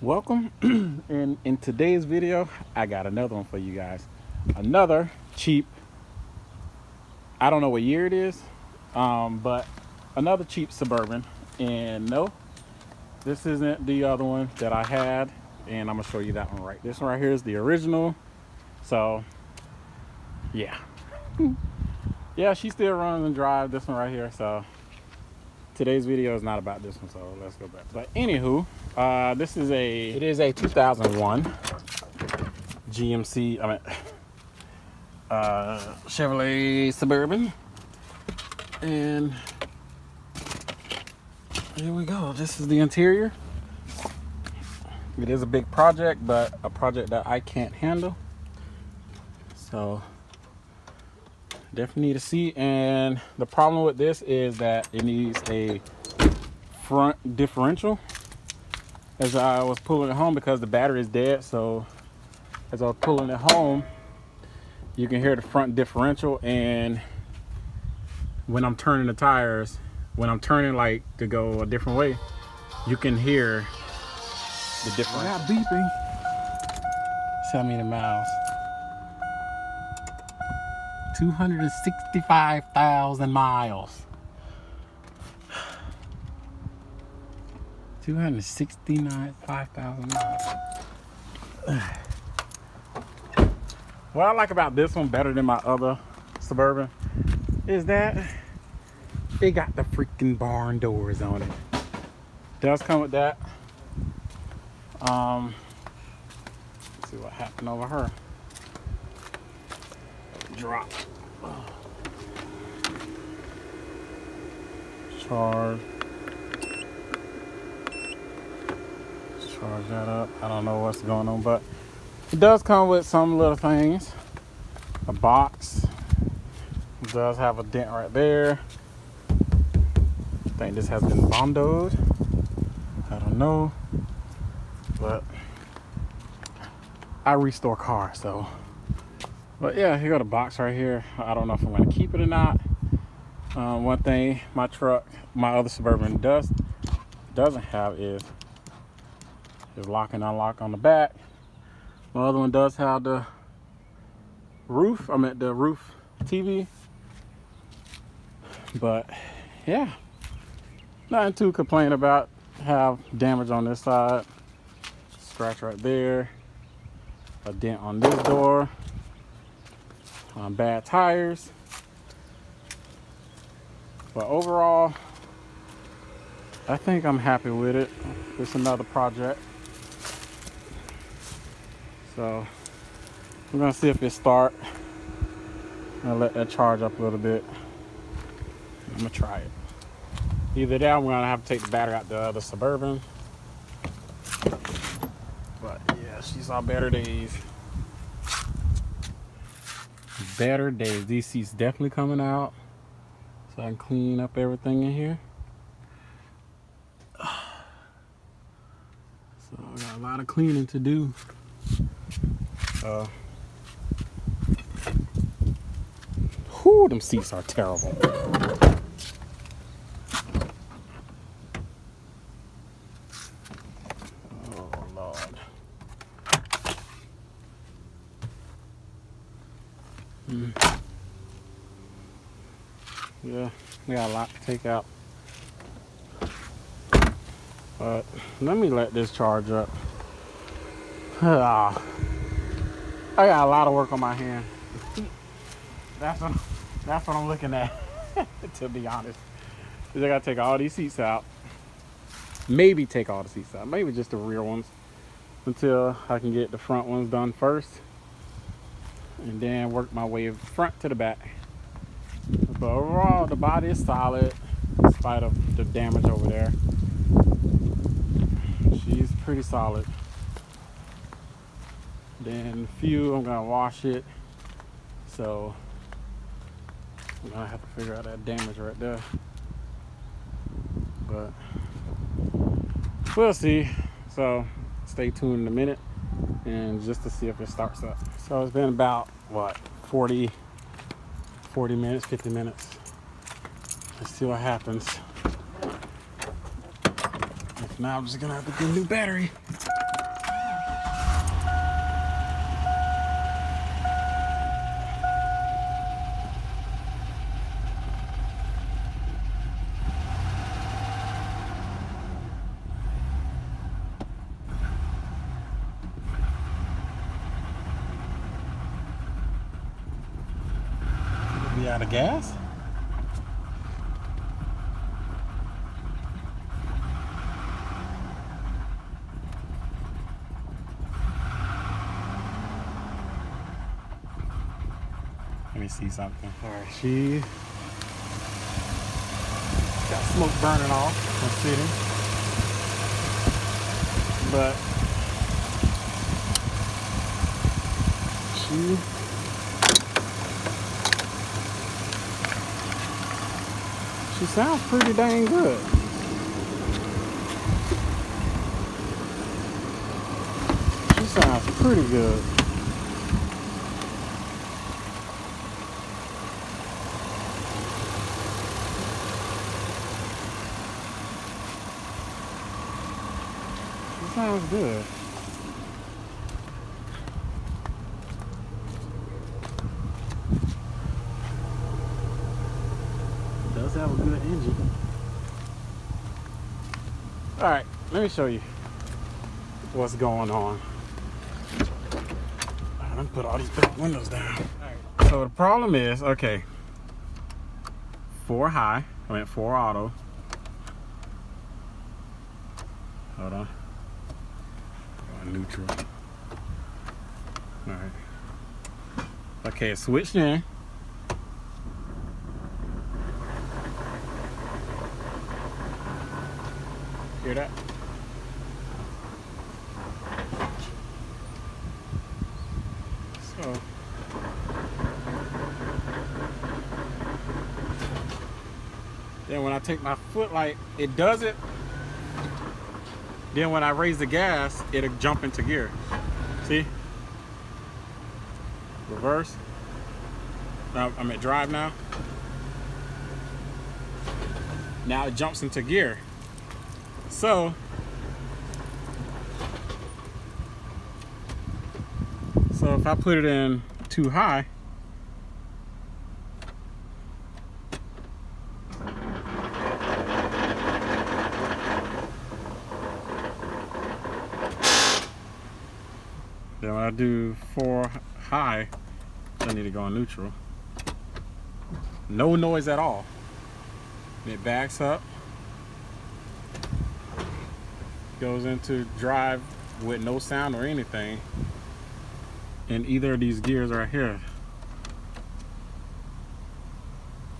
Welcome. And in today's video I got another one for you guys, another cheap, I don't know what year it is, but another cheap Suburban. And no, this isn't the other one that I had, and I'm gonna show you that one. Right, this one right here is the original. So yeah. Yeah, she still runs and drives this one right here. So today's video is not about this one, so let's go back. But anywho, it is a 2001 Chevrolet Suburban, and here we go. This is the interior. It is a big project, but a project that I can't handle, so definitely need a seat. And the problem with this is that it needs a front differential. As I was pulling it home, because the battery is dead, so as I was pulling it home, you can hear the front differential. And when I'm turning the tires, when I'm turning like to go a different way, you can hear the differential. Yeah, beeping. 70 miles. 265,000 miles. 269,500 miles. What I like about this one better than my other Suburban is that it got the freaking barn doors on it. Does come with that. Let's see what happened over her. Drop. Charge that up. I don't know what's going on, but it does come with some little things. A box. It does have a dent right there. I think this has been bondoed. I don't know, but I restore cars, so. But yeah, here got a box right here. I don't know if I'm gonna keep it or not. One thing my other Suburban doesn't have is lock and unlock on the back. My other one does have the roof. The roof TV. But yeah, nothing to complain about. Have damage on this side, scratch right there, a dent on this door, bad tires. But overall, I think I'm happy with it. It's another project. So we're gonna see if it start. I'm gonna let that charge up a little bit. I'm gonna try it. Either that, we're gonna have to take the battery out the other Suburban. But yeah, she saw better days. Better days. These seats definitely coming out, so I can clean up everything in here. So I got a lot of cleaning to do. Whew, them seats are terrible. Oh Lord. Yeah, we got a lot to take out. But let me let this charge up. I got a lot of work on my hand. That's what I'm looking at, to be honest. Because I gotta take all these seats out. Maybe take all the seats out. Maybe just the rear ones, until I can get the front ones done first, and then work my way front to the back. But overall, the body is solid, in spite of the damage over there. She's pretty solid. Then fuel, I'm gonna wash it, so I'm gonna have to figure out that damage right there. But we'll see. So stay tuned in a minute, and just to see if it starts up. So it's been about what, 40 minutes, 50 minutes. Let's see what happens. If not, I'm just gonna have to get a new battery. You out of gas? Let me see something. All right, she got smoke burning off from sitting, but she sounds pretty dang good. She sounds pretty good. Sounds good. It does have a good engine. All right, let me show you what's going on. I'm gonna put all these back windows down. All right. So the problem is, okay, 4 high, I meant 4 auto. Hold on. Neutral. All right. Okay, it's switched in. Hear that? So then when I take my foot, like it does it. Then when I raise the gas, it'll jump into gear. See? Reverse. I'm at drive now. Now it jumps into gear. So if I put it in too high, then when I do 4 high, I need to go on neutral. No noise at all. It backs up, goes into drive with no sound or anything in either of these gears right here.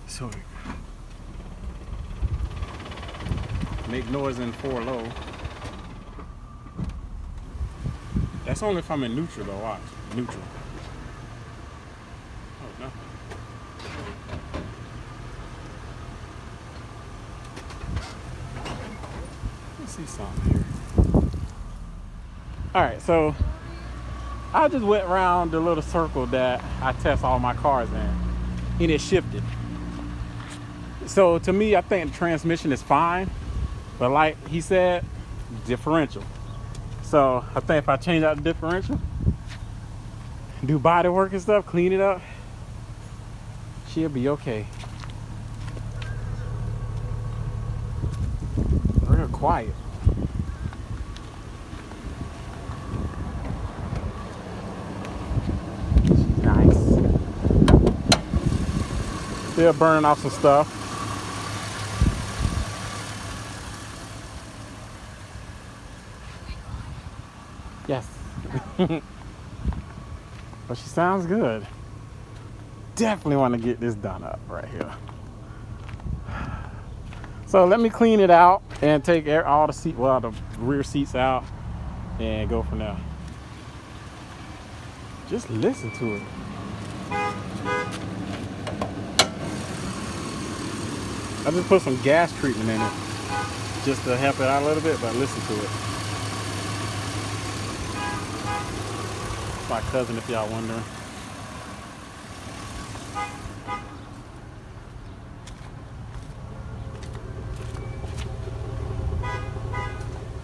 So make noise in 4 low. That's only if I'm in neutral though, watch. Neutral. Oh, no. Let's see something here. Alright, so I just went around the little circle that I test all my cars in, and it shifted. So to me, I think the transmission is fine, but like he said, differential. So I think if I change out the differential, do body work and stuff, clean it up, she'll be okay. Real quiet. She's nice. Still burning off some stuff. Yes. But she sounds good. Definitely want to get this done up right here. So let me clean it out and take all the the rear seats out and go from there. Just listen to it. I just put some gas treatment in it just to help it out a little bit, but listen to it. My cousin, if y'all wondering.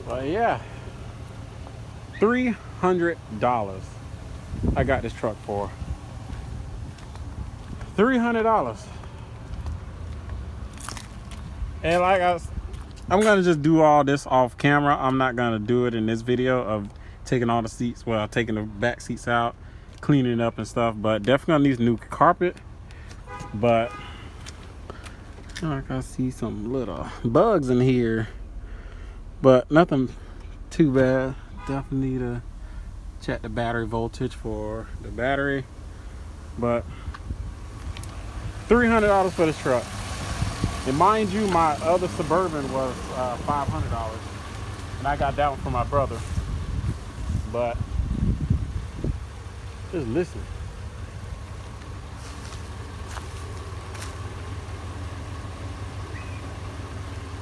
But yeah, $300 I got this truck for. $300. And like I'm gonna just do all this off camera. I'm not gonna do it in this video of taking all the seats, well, taking the back seats out, cleaning it up and stuff, but definitely gonna need new carpet. But I can see some little bugs in here, but nothing too bad. Definitely need to check the battery voltage for the battery. But $300 for this truck. And mind you, my other Suburban was $500, and I got that one from my brother. But just listen.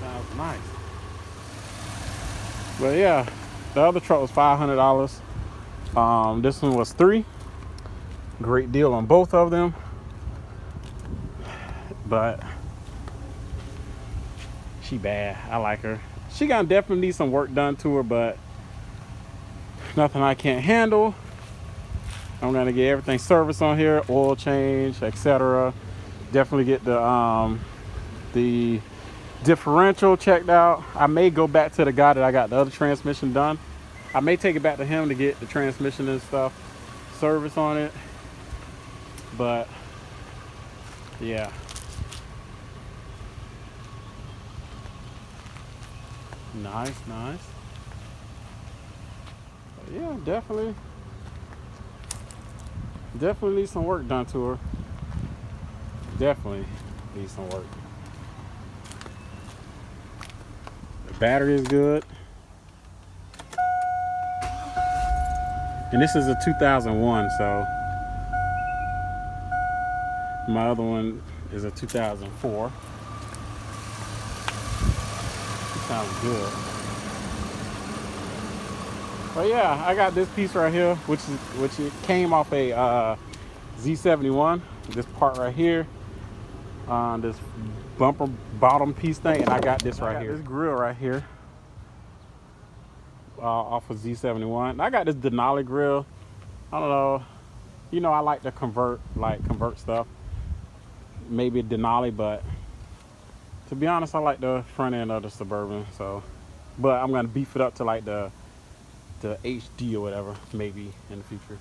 Sounds nice. But yeah, the other truck was $500. This one was $300. Great deal on both of them. But she bad. I like her. She gonna definitely need some work done to her, but nothing I can't handle. I'm gonna get everything serviced on here, oil change, etc. Definitely get the differential checked out. I may go back to the guy that I got the other transmission done. I may take it back to him to get the transmission and stuff service on it. But yeah. Nice. But yeah, definitely needs some work done to her. Definitely needs some work. The battery is good. And this is a 2001, so my other one is a 2004. Sounds good. But yeah, I got this piece right here, which it came off a Z71. This part right here, this bumper bottom piece thing, and I got this right here. This grill right here, off of Z71. I got this Denali grill. I don't know. You know, I like to convert stuff. Maybe a Denali, but to be honest, I like the front end of the Suburban. So, but I'm gonna beef it up to like the HD or whatever, maybe in the future.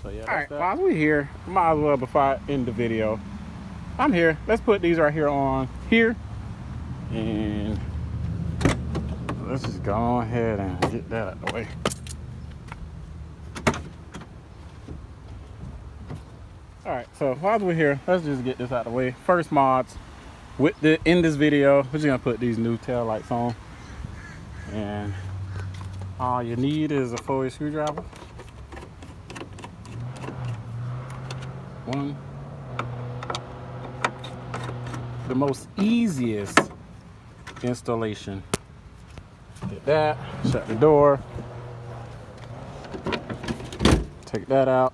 So yeah. All right. While we're here, might as well, before I end the video, I'm here. Let's put these right here on here, and let's just go ahead and get that out of the way. All right. So while we're here, let's just get this out of the way. First mods. In this video, we're just gonna put these new tail lights on, and all you need is a 4-inch screwdriver. One. The most easiest installation. Get that, shut the door, take that out,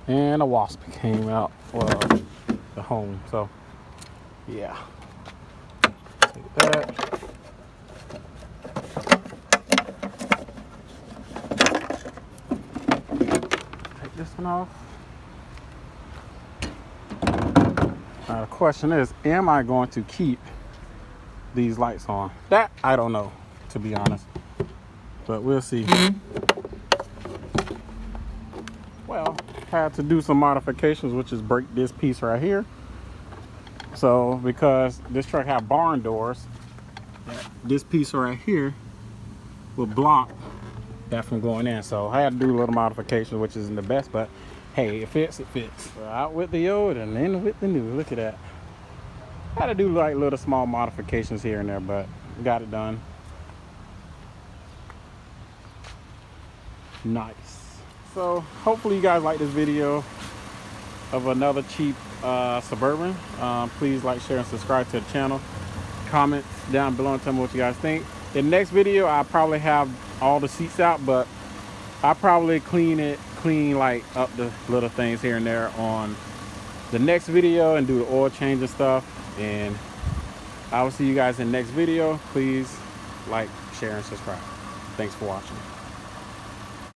and a wasp came out, well, the home, so yeah. Take that. Take this one off. Now the question is, am I going to keep these lights on? That I don't know, to be honest. But we'll see. Well, had to do some modifications, which is break this piece right here. So because this truck had barn doors, this piece right here will block that from going in. So I had to do a little modification, which isn't the best, but hey, it fits, it fits. So out with the old and in with the new. Look at that. I had to do like little small modifications here and there, but got it done. Nice. So hopefully you guys like this video of another cheap Suburban. Please like, share, and subscribe to the channel. Comment down below and tell me what you guys think. In the next video, I'll probably have all the seats out, but I'll probably clean like up the little things here and there on the next video and do the oil change and stuff. And I will see you guys in the next video. Please like, share, and subscribe. Thanks for watching.